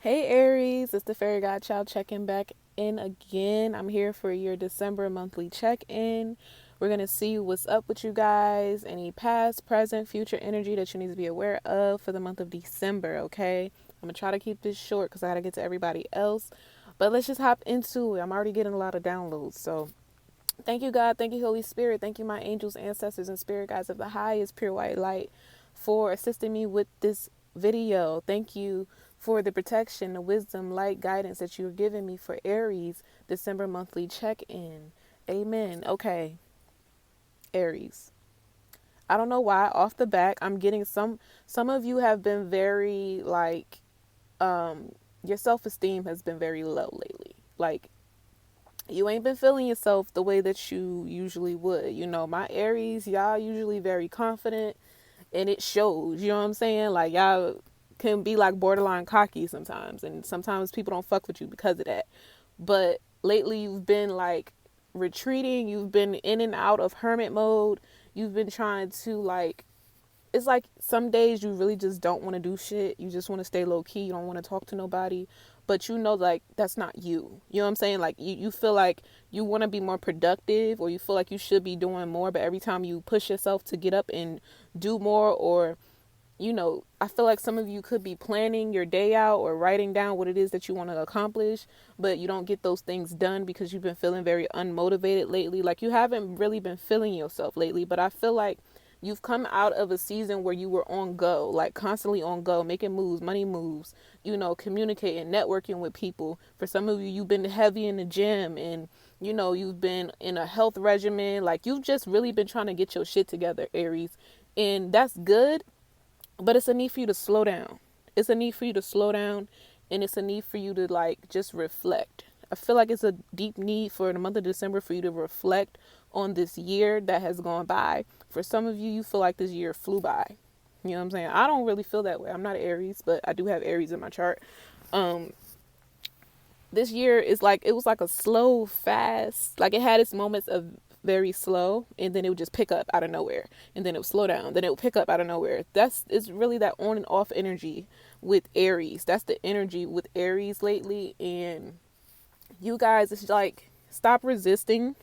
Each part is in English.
Hey Aries, it's the fairy godchild checking back in again. I'm here for your December monthly check-in. We're going to see what's up with you guys, any past, present, future energy that you need to be aware of for the month of December, okay? I'm going to try to keep this short because I got to get to everybody else. But let's just hop into it. I'm already getting a lot of downloads. So thank you, God. Thank you, Holy Spirit. Thank you, my angels, ancestors, and spirit guides of the highest pure white light for assisting me with this video. Thank you for the protection, the wisdom, light, guidance that you're giving me for Aries December monthly check-in. Amen. Okay, Aries. I don't know why off the back I'm getting some of you have been very like your self-esteem has been very low lately. Like you ain't been feeling yourself the way that you usually would. You know, my Aries, y'all usually very confident and it shows, you know what I'm saying? Like y'all can be like borderline cocky sometimes and sometimes people don't fuck with you because of that. But lately you've been like retreating, you've been in and out of hermit mode. You've been trying to like it's like some days you really just don't want to do shit. You just want to stay low key. You don't want to talk to nobody. But you know, like, that's not you. You know what I'm saying? Like, you feel like you want to be more productive or you feel like you should be doing more. But every time you push yourself to get up and do more or, you know, I feel like some of you could be planning your day out or writing down what it is that you want to accomplish. But you don't get those things done because you've been feeling very unmotivated lately. Like, you haven't really been feeling yourself lately. But I feel like you've come out of a season where you were on go, like constantly on go, making moves, money moves, you know, communicating, networking with people. For some of you, you've been heavy in the gym and, you know, you've been in a health regimen. Like you've just really been trying to get your shit together, Aries. And that's good, but it's a need for you to slow down. It's a need for you to slow down and it's a need for you to like just reflect. I feel like it's a deep need for the month of December for you to reflect on this year that has gone by. For some of you, you feel like this year flew by. You know what I'm saying? I don't really feel that way. I'm not an Aries, but I do have Aries in my chart. Um, this year is like it was like a slow, fast. Like it had its moments of very slow, and then it would just pick up out of nowhere, and then it would slow down, then it would pick up out of nowhere. That's it's really that on and off energy with Aries. That's the energy with Aries lately, and you guys, it's like stop resisting.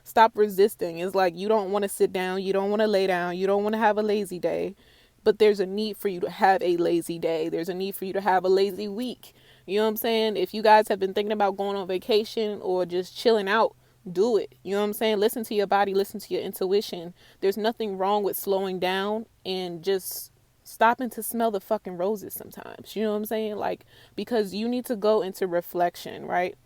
Stop resisting. It's like you don't want to sit down, you don't want to lay down, you don't want to have a lazy day, but there's a need for you to have a lazy day. There's a need for you to have a lazy week. You know what I'm saying? If you guys have been thinking about going on vacation or just chilling out, do it. You know what I'm saying? Listen to your body, listen to your intuition. There's nothing wrong with slowing down and just stopping to smell the fucking roses sometimes. You know what I'm saying? Like, because you need to go into reflection, right?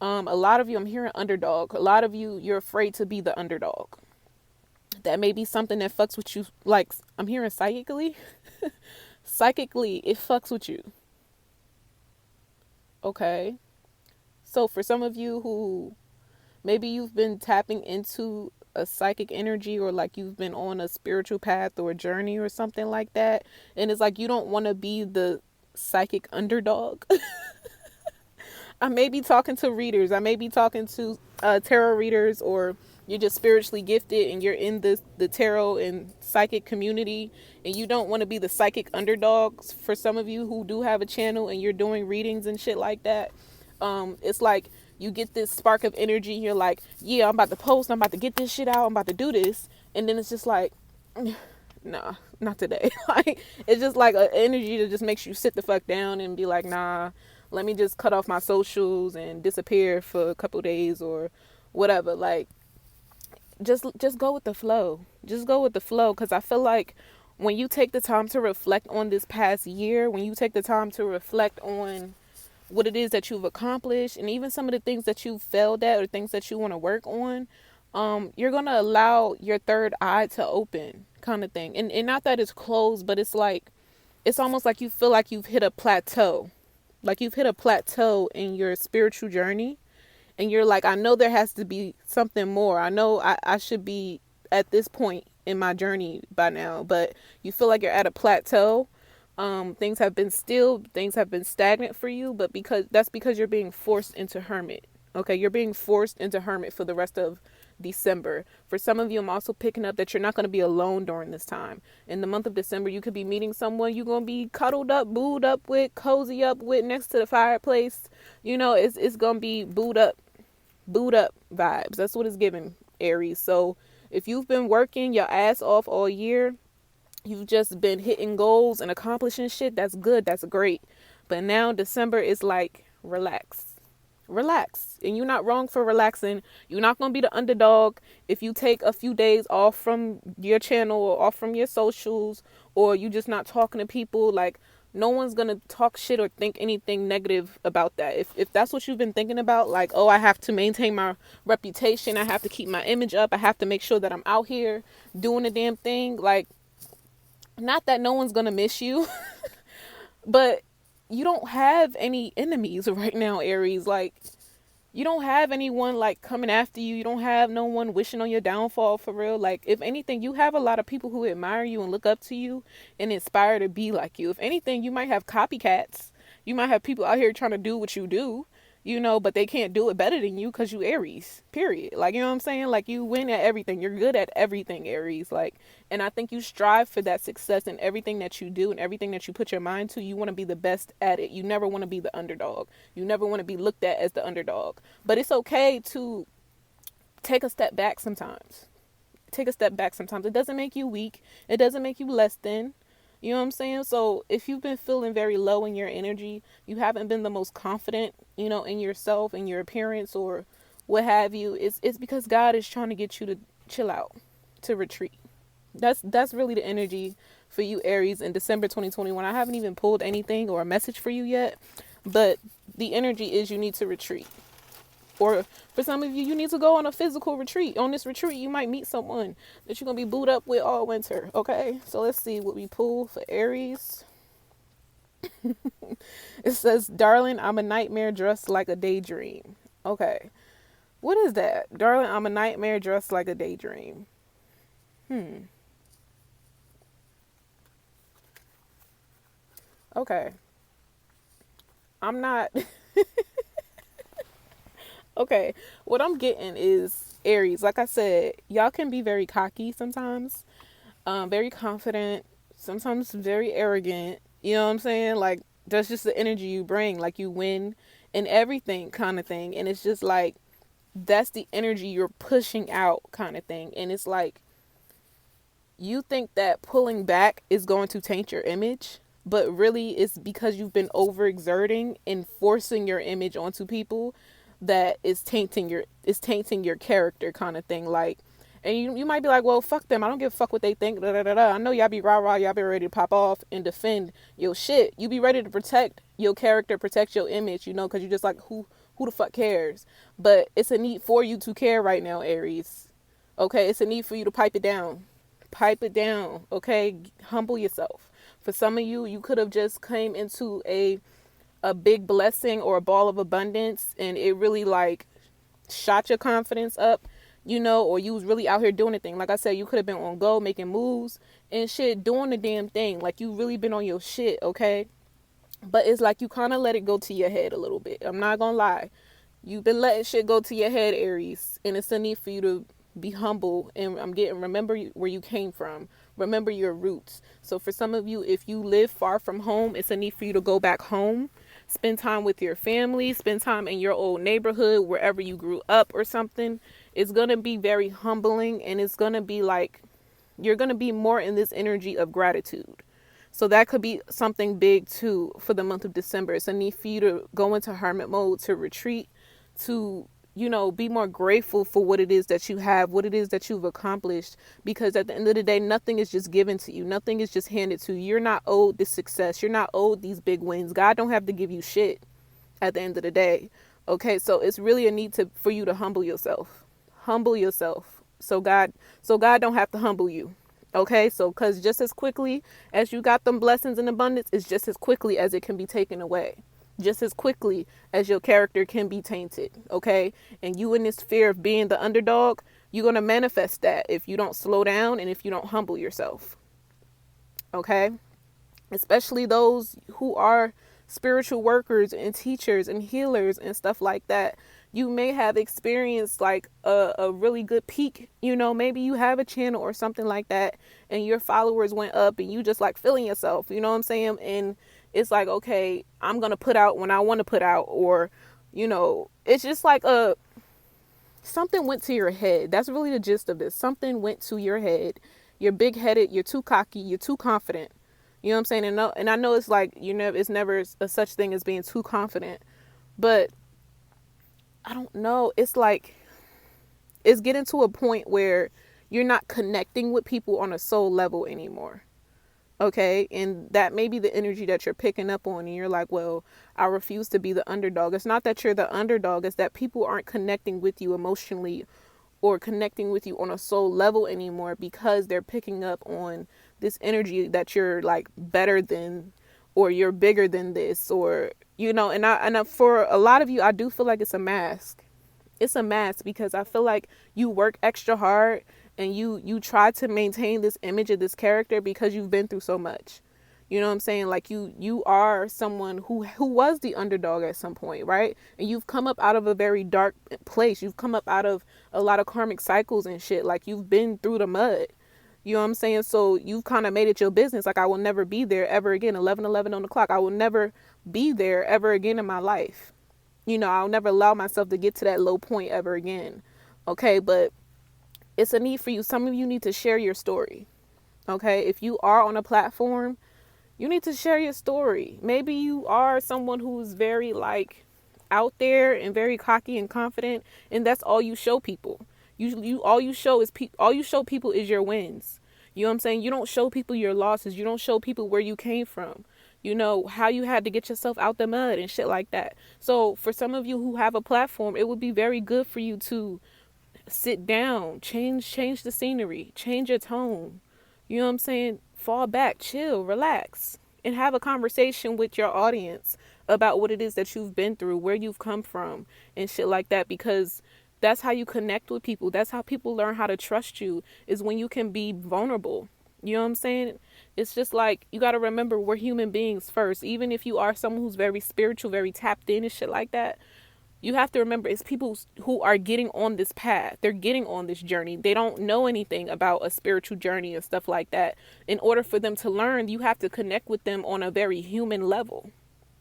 A lot of you, I'm hearing underdog. A lot of you, you're afraid to be the underdog. That may be something that fucks with you. Like, I'm hearing psychically. Psychically, it fucks with you. Okay. So for some of you who maybe you've been tapping into a psychic energy or like you've been on a spiritual path or a journey or something like that. And it's like you don't want to be the psychic underdog. I may be talking to readers. I may be talking to tarot readers, or you're just spiritually gifted and you're in the tarot and psychic community, and you don't want to be the psychic underdogs. For some of you who do have a channel and you're doing readings and shit like that, it's like you get this spark of energy. You're like, yeah, I'm about to post. I'm about to get this shit out. I'm about to do this, and then it's just like, nah, not today. Like it's just like an energy that just makes you sit the fuck down and be like, nah, let me just cut off my socials and disappear for a couple days or whatever. Like just go with the flow. Just go with the flow, because I feel like when you take the time to reflect on this past year, when you take the time to reflect on what it is that you've accomplished and even some of the things that you've failed at or things that you want to work on, you're going to allow your third eye to open, kind of thing. And not that it's closed, but it's like it's almost like you feel like you've hit a plateau. Like you've hit a plateau in your spiritual journey, and you're like, I know there has to be something more. I know I should be at this point in my journey by now, but you feel like you're at a plateau. Things have been still, things have been stagnant for you, but because you're being forced into hermit. Okay, you're being forced into hermit for the rest of December. For some of you, I'm also picking up that you're not going to be alone during this time. In the month of December, you could be meeting someone you're going to be cuddled up, booed up with, cozy up with, next to the fireplace. It's going to be booed up vibes. That's what it's giving, Aries. So if you've been working your ass off all year, you've just been hitting goals and accomplishing shit, that's good, that's great. But now December is like, relax. And you're not wrong for relaxing. You're not going to be the underdog if you take a few days off from your channel or off from your socials, or you just not talking to people. Like, no one's going to talk shit or think anything negative about that. If that's what you've been thinking about, like, oh, I have to maintain my reputation, I have to keep my image up, I have to make sure that I'm out here doing the damn thing, like, not that no one's going to miss you, but you don't have any enemies right now, Aries. Like, you don't have anyone like coming after you. You don't have no one wishing on your downfall, for real. Like, if anything, you have a lot of people who admire you and look up to you and inspire to be like you. If anything, you might have copycats. You might have people out here trying to do what you do, but they can't do it better than you because you Aries, period. Like, you know what I'm saying? Like, you win at everything. You're good at everything, Aries. Like, and I think you strive for that success in everything that you do and everything that you put your mind to. You want to be the best at it. You never want to be the underdog. You never want to be looked at as the underdog. But it's okay to take a step back sometimes. It doesn't make you weak. It doesn't make you less than. You know what I'm saying? So if you've been feeling very low in your energy, you haven't been the most confident, in yourself and your appearance or what have you, it's because God is trying to get you to chill out, to retreat. That's really the energy for you, Aries, in December 2021. I haven't even pulled anything or a message for you yet, but the energy is you need to retreat. Or for some of you, you need to go on a physical retreat. On this retreat, you might meet someone that you're going to be booed up with all winter. Okay, so let's see what we pull for Aries. It says, darling, I'm a nightmare dressed like a daydream. Okay, what is that? Darling, I'm a nightmare dressed like a daydream. Okay. I'm not... Okay, what I'm getting is, Aries, like I said, y'all can be very cocky sometimes, very confident, sometimes very arrogant. You know what I'm saying? Like, that's just the energy you bring. Like, you win in everything kind of thing. And it's just like, that's the energy you're pushing out kind of thing. And it's like, you think that pulling back is going to taint your image, but really it's because you've been overexerting and forcing your image onto people that is tainting your character kind of thing. Like, and you might be like, well, fuck them, I don't give a fuck what they think, da, da, da, da. I know y'all be rah-rah, y'all be ready to pop off and defend your shit. You be ready to protect your character, protect your image, because you just like, who the fuck cares? But it's a need for you to care right now, Aries. Okay, it's a need for you to pipe it down, okay? Humble yourself. For some of you, you could have just came into a big blessing or a ball of abundance, and it really like shot your confidence up, or you was really out here doing the thing. Like I said, you could have been on go, making moves and shit, doing the damn thing. Like, you really been on your shit, okay? But it's like you kind of let it go to your head a little bit. I'm not gonna lie. You've been letting shit go to your head, Aries, and it's a need for you to be humble and remember where you came from. Remember your roots. So for some of you, if you live far from home, it's a need for you to go back home. Spend time with your family, spend time in your old neighborhood, wherever you grew up or something. It's going to be very humbling, and it's going to be like, you're going to be more in this energy of gratitude. So that could be something big too for the month of December. It's a need for you to go into hermit mode, to retreat, to, be more grateful for what it is that you have, what it is that you've accomplished. Because at the end of the day, nothing is just given to you. Nothing is just handed to you. You're not owed this success. You're not owed these big wins. God don't have to give you shit at the end of the day. Okay, so it's really a need for you to humble yourself. Humble yourself. So God don't have to humble you. Okay, so because just as quickly as you got them blessings in abundance, it's just as quickly as it can be taken away. Just as quickly as your character can be tainted, okay? And you in this fear of being the underdog, you're going to manifest that if you don't slow down and if you don't humble yourself, okay? Especially those who are spiritual workers and teachers and healers and stuff like that. You may have experienced like a really good peak. Maybe you have a channel or something like that, and your followers went up and you just like feeling yourself, you know what I'm saying? And it's like, okay, I'm going to put out when I want to put out, or, it's just like something went to your head. That's really the gist of this. Something went to your head. You're big headed. You're too cocky. You're too confident. You know what I'm saying? And I know it's like, it's never a such thing as being too confident, but I don't know. It's like, it's getting to a point where you're not connecting with people on a soul level anymore. Okay. And that may be the energy that you're picking up on. And you're like, well, I refuse to be the underdog. It's not that you're the underdog. It's that people aren't connecting with you emotionally or connecting with you on a soul level anymore, because they're picking up on this energy that you're like better than, or you're bigger than this, or, and for a lot of you, I do feel like it's a mask. It's a mask, because I feel like you work extra hard and you try to maintain this image of this character because you've been through so much. You know what I'm saying? Like you are someone who was the underdog at some point, right? And you've come up out of a very dark place. You've come up out of a lot of karmic cycles and shit. Like, you've been through the mud. You know what I'm saying? So you've kind of made it your business. Like, I will never be there ever again. 11:11 on the clock. I will never be there ever again in my life. I'll never allow myself to get to that low point ever again. Okay, but it's a need for you. Some of you need to share your story. Okay, if you are on a platform, you need to share your story. Maybe you are someone who's very like out there and very cocky and confident, and that's all you show people. All you show people is your wins. You know what I'm saying? You don't show people your losses. You don't show people where you came from. How you had to get yourself out the mud and shit like that. So for some of you who have a platform, it would be very good for you to sit down, change the scenery, change your tone. You know what I'm saying? Fall back, chill, relax, and have a conversation with your audience about what it is that you've been through, where you've come from, and shit like that, because that's how you connect with people. That's how people learn how to trust you, is when you can be vulnerable. You know what I'm saying? It's just like, you got to remember, we're human beings first. Even if you are someone who's very spiritual, very tapped in and shit like that, you have to remember, it's people who are getting on this path. They're getting on this journey. They don't know anything about a spiritual journey and stuff like that. In order for them to learn, you have to connect with them on a very human level.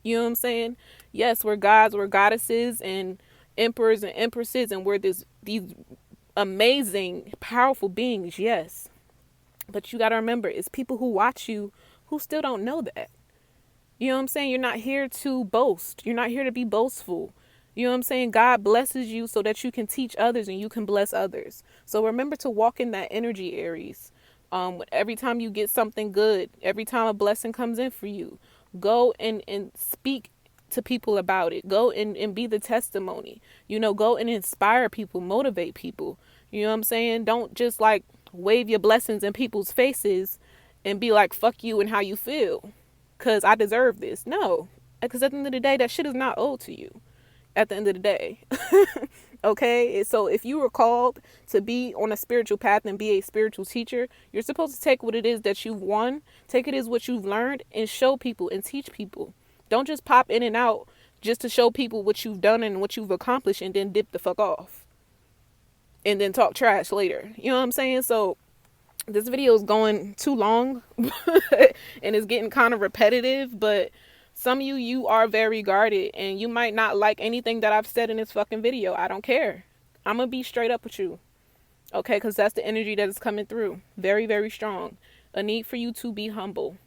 You know what I'm saying? Yes, we're gods, we're goddesses, and emperors and empresses, and we're these amazing, powerful beings, yes. But you got to remember, it's people who watch you who still don't know that. You know what I'm saying? You're not here to boast. You're not here to be boastful. You know what I'm saying? God blesses you so that you can teach others and you can bless others. So remember to walk in that energy, Aries. Every time you get something good, every time a blessing comes in for you, go and speak to people about it. Go and be the testimony. Go and inspire people, motivate people. You know what I'm saying? Don't just like wave your blessings in people's faces and be like, fuck you and how you feel, because I deserve this. No, because at the end of the day, that shit is not owed to you at the end of the day. Okay, so if you were called to be on a spiritual path and be a spiritual teacher, you're supposed to take what it is that you've won, take it as what you've learned, and show people and teach people. Don't just pop in and out just to show people what you've done and what you've accomplished and then dip the fuck off and then talk trash later. You know what I'm saying? So this video is going too long and it's getting kind of repetitive, but some of you are very guarded, and you might not like anything that I've said in this fucking video. I don't care. I'm going to be straight up with you. Okay, because that's the energy that is coming through. Very, very strong. A need for you to be humble.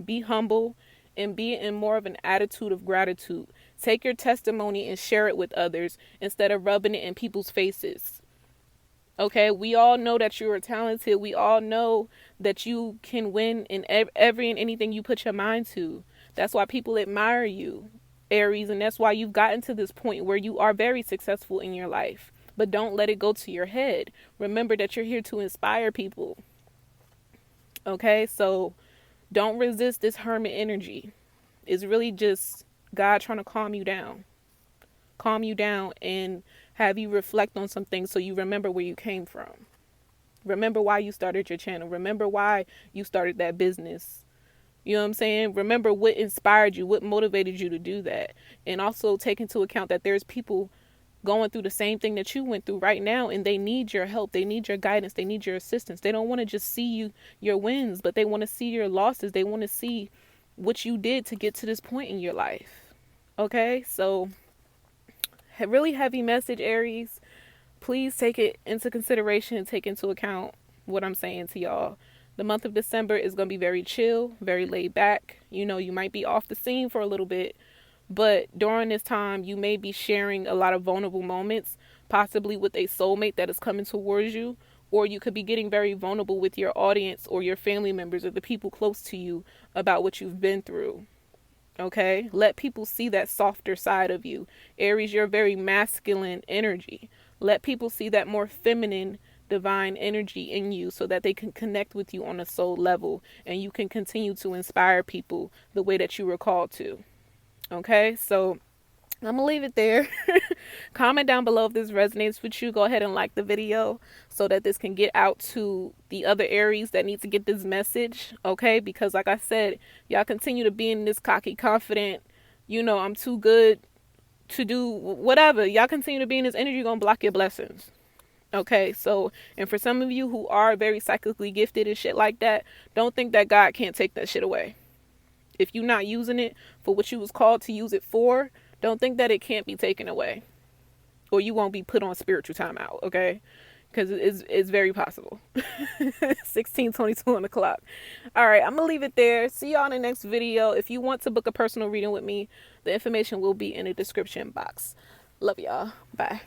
Be humble and be in more of an attitude of gratitude. Take your testimony and share it with others instead of rubbing it in people's faces. Okay, we all know that you are talented. We all know that you can win in every and anything you put your mind to. That's why people admire you, Aries, and that's why you've gotten to this point where you are very successful in your life. But don't let it go to your head. Remember that you're here to inspire people. Okay, so don't resist this hermit energy. It's really just God trying to calm you down. Calm you down and have you reflect on some things so you remember where you came from. Remember why you started your channel. Remember why you started that business. You know what I'm saying? Remember what inspired you, what motivated you to do that. And also take into account that there's people going through the same thing that you went through right now, and they need your help, they need your guidance, they need your assistance. They don't want to just see your wins, but they want to see your losses. They want to see what you did to get to this point in your life. Okay, so really heavy message, Aries. Please take it into consideration and take into account what I'm saying to y'all. The month of December is going to be very chill, very laid back. You know, you might be off the scene for a little bit, but during this time, you may be sharing a lot of vulnerable moments, possibly with a soulmate that is coming towards you, or you could be getting very vulnerable with your audience or your family members or the people close to you about what you've been through. Okay? Let people see that softer side of you. Aries, you're very masculine energy. Let people see that more feminine, divine energy in you so that they can connect with you on a soul level and you can continue to inspire people the way that you were called to. Okay, so I'm gonna leave it there. Comment down below if this resonates with you. Go ahead and like the video so that this can get out to the other Aries that need to get this message. Okay, because like I said, y'all continue to be in this cocky, confident, I'm too good to do whatever. Y'all continue to be in this energy, you're gonna block your blessings. Okay, so, and for some of you who are very psychically gifted and shit like that, don't think that God can't take that shit away. If you're not using it for what you was called to use it for, don't think that it can't be taken away. Or you won't be put on spiritual timeout, okay? Because it's very possible. 16:22 on the clock. All right, I'm going to leave it there. See y'all in the next video. If you want to book a personal reading with me, the information will be in the description box. Love y'all. Bye.